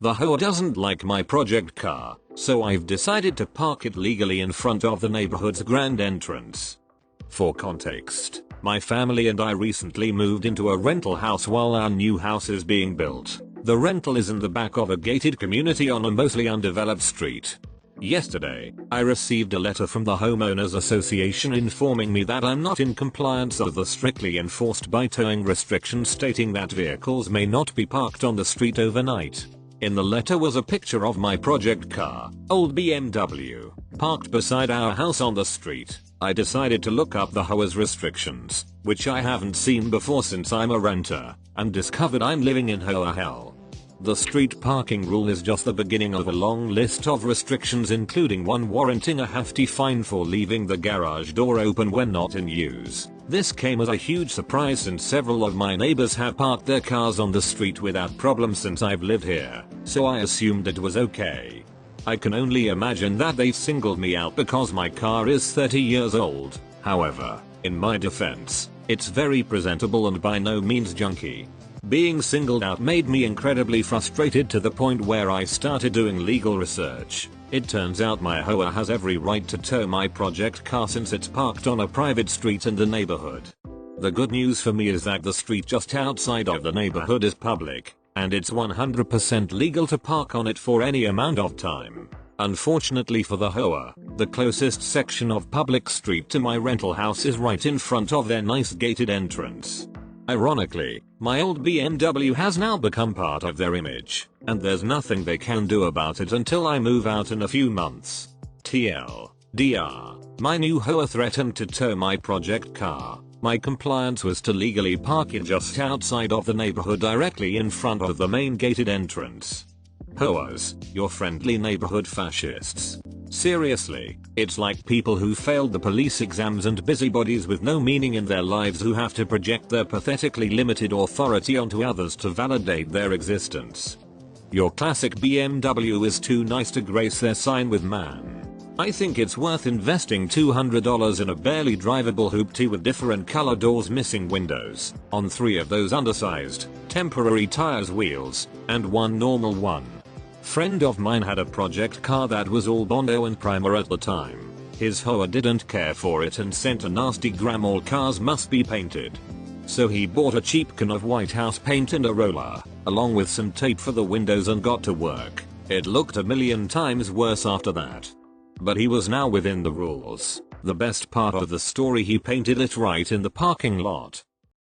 The HOA doesn't like my project car, so I've decided to park it legally in front of the neighborhood's grand entrance. For context, my family and I recently moved into a rental house while our new house is being built. The rental is in the back of a gated community on a mostly undeveloped street. Yesterday, I received a letter from the Homeowners Association informing me that I'm not in compliance with the strictly enforced by towing restrictions stating that vehicles may not be parked on the street overnight. In the letter was a picture of my project car, old BMW, parked beside our house on the street. I decided to look up the HOA's restrictions, which I haven't seen before since I'm a renter, and discovered I'm living in HOA hell. The street parking rule is just the beginning of a long list of restrictions, including one warranting a hefty fine for leaving the garage door open when not in use. This came as a huge surprise since several of my neighbors have parked their cars on the street without problem since I've lived here, so I assumed it was okay. I can only imagine that they singled me out because my car is 30 years old. However, in my defense, it's very presentable and by no means junky. Being singled out made me incredibly frustrated to the point where I started doing legal research. It turns out my HOA has every right to tow my project car since it's parked on a private street in the neighborhood. The good news for me is that the street just outside of the neighborhood is public, and it's 100% legal to park on it for any amount of time. Unfortunately for the HOA, the closest section of public street to my rental house is right in front of their nice gated entrance. Ironically, my old BMW has now become part of their image, and there's nothing they can do about it until I move out in a few months. TLDR, my new HOA threatened to tow my project car. My compliance was to legally park it just outside of the neighborhood directly in front of the main gated entrance. HOAs, your friendly neighborhood fascists. Seriously, it's like people who failed the police exams and busybodies with no meaning in their lives who have to project their pathetically limited authority onto others to validate their existence. Your classic BMW is too nice to grace their sign with man. I think it's worth investing $200 in a barely drivable hoopty with different color doors, missing windows, on 3 of those undersized, temporary tires, wheels, and one normal one. Friend of mine had a project car that was all Bondo and primer at the time. His HOA didn't care for it and sent a nasty gram all cars must be painted. So he bought a cheap can of White House paint and a roller, along with some tape for the windows and got to work. It looked a million times worse after that. But he was now within the rules. The best part of the story, he painted it right in the parking lot.